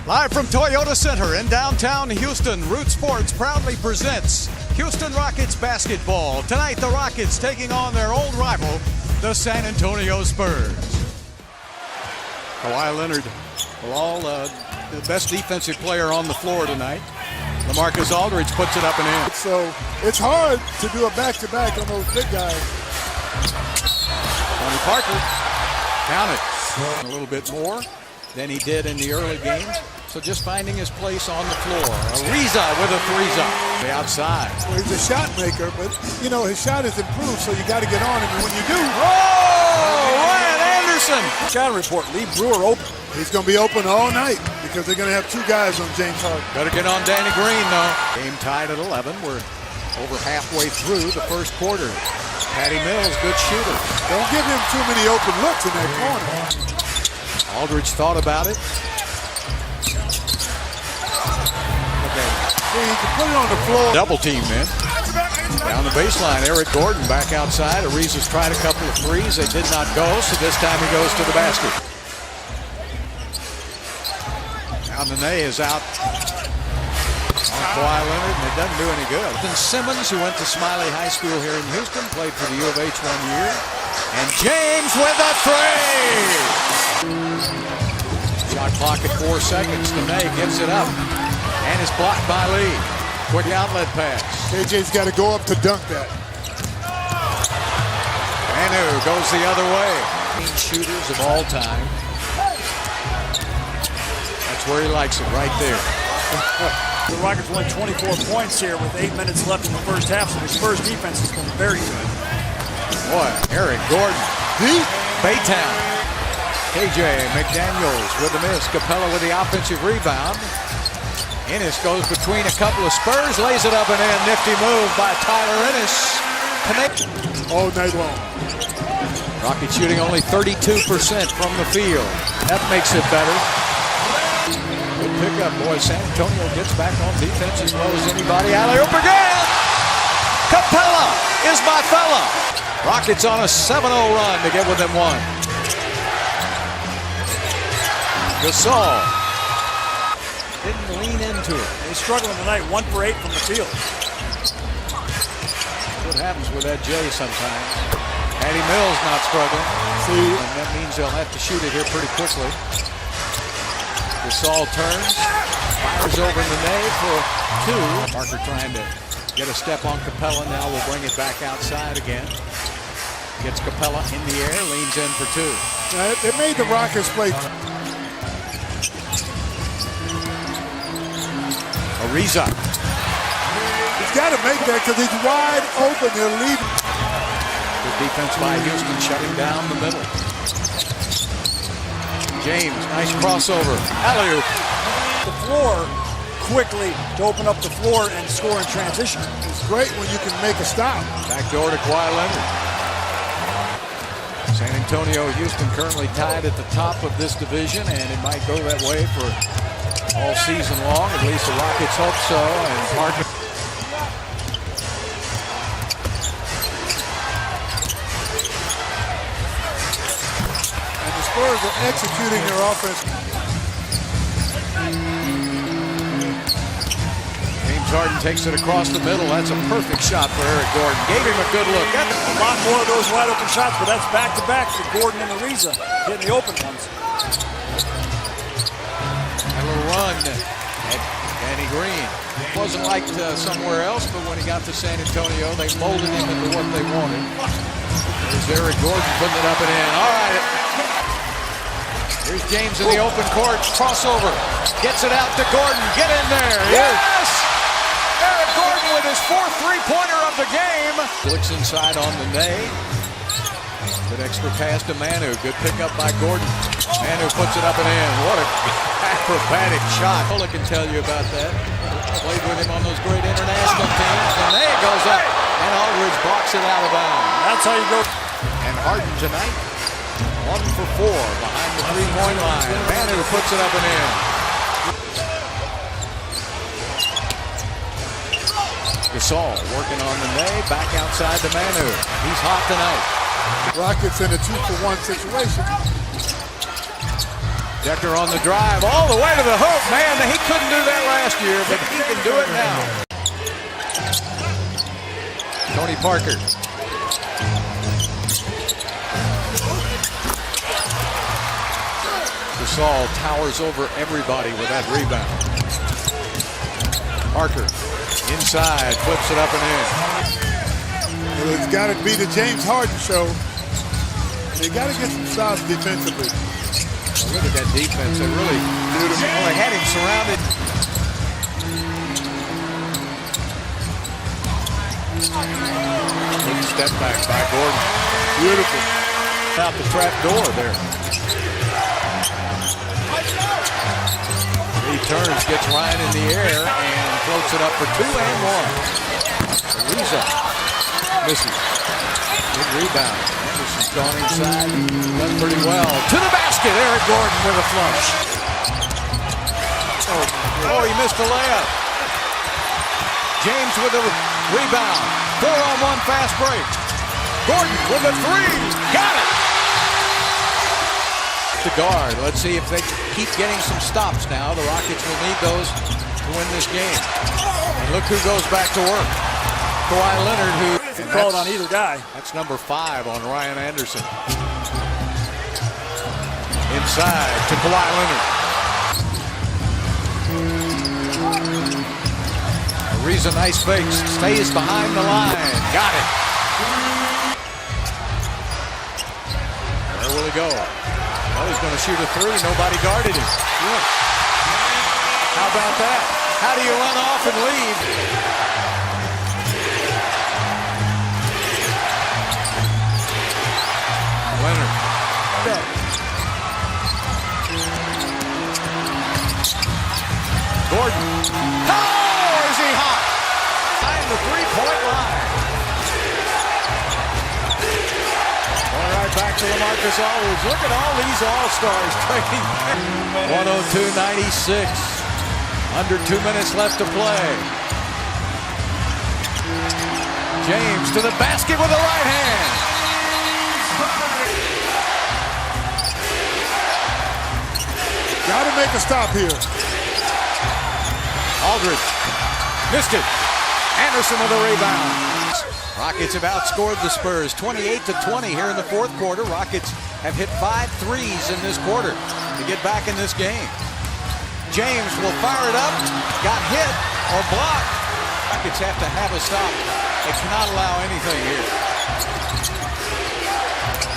Live from Toyota Center in downtown Houston, Root Sports proudly presents Houston Rockets basketball. Tonight, the Rockets taking on their old rival, the San Antonio Spurs. Kawhi Leonard, the best defensive player on the floor tonight. LaMarcus Aldridge puts it up and in. So it's hard to do a back-to-back on those big guys. Tony Parker, count it. A little bit more than he did in the early games. So just finding his place on the floor. Ariza with a threes-up. The outside. Well, he's a shot maker, but, you know, his shot has improved, so you got to get on him. And when you do... Oh! Ryan Anderson! Shot report, Lee Brewer open. He's going to be open all night because they're going to have two guys on James Harden. Better get on Danny Green, though. Game tied at 11. We're over halfway through the first quarter. Patty Mills, good shooter. Don't give him too many open looks in that corner. Aldridge thought about it. See, he can put it on the floor. Double team, man. Down the baseline, Eric Gordon back outside. Ariza's tried a couple of threes. They did not go, so this time he goes to the basket. Now Nene is out on Kawhi Leonard, and it doesn't do any good. Then Simmons, who went to Smiley High School here in Houston, played for the U of H 1 year. And James with a three! Shot clock at 4 seconds. Nene gives it up. And is blocked by Lee. Quick outlet pass. KJ's got to go up to dunk that. Manu goes the other way. Shooters of all time. That's where he likes it, right there. The Rockets won 24 points here with 8 minutes left in the first half, so the Spurs defense has been very good. Boy, Eric Gordon. Baytown. KJ McDaniels with the miss. Capella with the offensive rebound. Ennis goes between a couple of Spurs, lays it up and in. Nifty move by Tyler Ennis. Connect all night long. Rockets shooting only 32% from the field. That makes it better. Good pickup, boy. San Antonio gets back on defense as well as anybody. Alley-oop again! Capella is my fella. Rockets on a 7-0 run to get within one. Gasol didn't lean into it. They're struggling tonight, 1 for 8 from the field. What happens with that J sometimes. Patty Mills not struggling. See, and that means they'll have to shoot it here pretty quickly. Gasol turns, fires over Nene for 2. Parker trying to get a step on Capella. Now we'll bring it back outside again. Gets Capella in the air, leans in for 2. They made the Rockets play. Ariza. He's got to make that because he's wide open. They're leaving. Good defense by Houston, shutting down the middle. James, nice crossover. Alley-oop. The floor quickly to open up the floor and score in transition. It's great when you can make a stop. Back door to Kawhi Leonard. San Antonio, Houston currently tied at the top of this division, and it might go that way for all season long. At least the Rockets hope so. And Parker. And the Spurs are executing their offense. James Harden takes it across the middle. That's a perfect shot for Eric Gordon. Gave him a good look. A lot more of those wide open shots, but that's back-to-back for Gordon and Ariza hitting the open ones. A little run at Danny Green. It wasn't like somewhere else, but when he got to San Antonio, they molded him into what they wanted. There's Eric Gordon putting it up and in. All right. Here's James in the open court. Crossover. Gets it out to Gordon. Get in there. Yes! Eric Gordon with his 4th three-pointer of the game. Flicks inside on the Nene. Good extra pass to Manu. Good pickup by Gordon. Manu puts it up and in. What a acrobatic shot. Ola can tell you about that. Played with him on those great international teams. And there it goes up. And Aldridge blocks it out of bounds. That's how you go. And Harden tonight, 1 for 4 behind the three-point line. Manu puts it up and in. Gasol working on the Nene. Back outside to Manu. He's hot tonight. Rockets in a 2-for-1 situation. Decker on the drive, all the way to the hoop. Man, he couldn't do that last year, but he can do it now. Tony Parker. Gasol towers over everybody with that rebound. Parker inside, flips it up and in. Well, it's got to be the James Harden show. They got to get some stops defensively. Look at that defense. They really they had him surrounded. Big step back by Gordon. Beautiful. Out the trap door there. He turns, gets Ryan in the air, and floats it up for 2 and 1. Ariza misses. Good rebound. Anderson's gone inside. Done pretty well. To the basket. Eric Gordon with a flush. Oh, he missed a layup. James with the rebound. 4-on-1 fast break. Gordon with a 3. Got it. The guard. Let's see if they keep getting some stops now. The Rockets will need those to win this game. And look who goes back to work. Kawhi Leonard, who called on either guy. That's number 5 on Ryan Anderson. Inside to Kawhi Leonard. Ariza, nice fake, stays behind the line. Got it. Where will he go? Well, he's going to shoot a 3. Nobody guarded him. Yeah. How about that? How do you run off and leave? Leonard. Gordon. Oh, is he hot? Behind the 3-point line. All right, back to LaMarcus Aldridge. Look at all these all-stars trading. 102-96. Under 2 minutes left to play. James to the basket with the right hand. Got to make a stop here. Aldridge missed it. Anderson with a rebound. Rockets have outscored the Spurs 28-20 here in the fourth quarter. Rockets have hit 5 threes in this quarter to get back in this game. James will fire it up. Got hit or blocked. Rockets have to have a stop. They cannot allow anything here.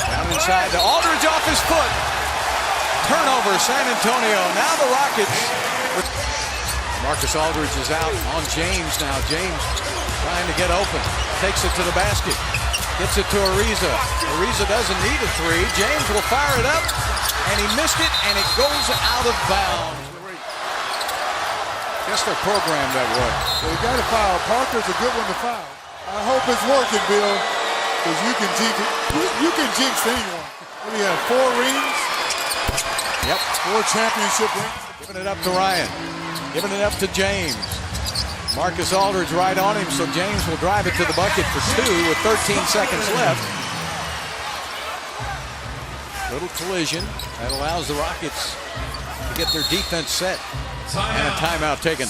Down inside to Aldridge off his foot. Turnover, San Antonio. Now the Rockets. Marcus Aldridge is out on James now. James trying to get open. Takes it to the basket. Gets it to Ariza. Ariza doesn't need a 3. James will fire it up. And he missed it, and it goes out of bounds. Guess they're programmed that way. So you got to foul. Parker's a good one to foul. I hope it's working, Bill, because you can jinx anyone. What do you have, 4 rings? Yep. 4 championship rings. Giving it up to Ryan. Giving it up to James. Marcus Aldridge right on him, so James will drive it to the bucket for 2 with 13 seconds left. Little collision that allows the Rockets to get their defense set. And a timeout taken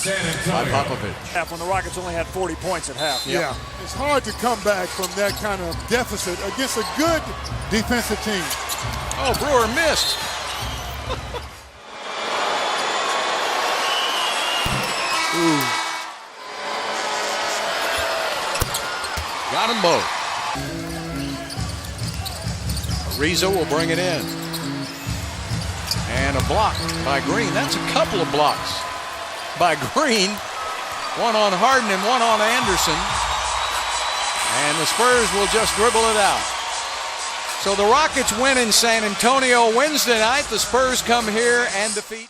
by Popovich. When the Rockets only had 40 points at half. Yep. Yeah, it's hard to come back from that kind of deficit against a good defensive team. Oh, Brewer missed. Ooh. Got them both. Ariza will bring it in. And a block by Green. That's a couple of blocks by Green. One on Harden and one on Anderson. And the Spurs will just dribble it out. So the Rockets win in San Antonio Wednesday night. The Spurs come here and defeat.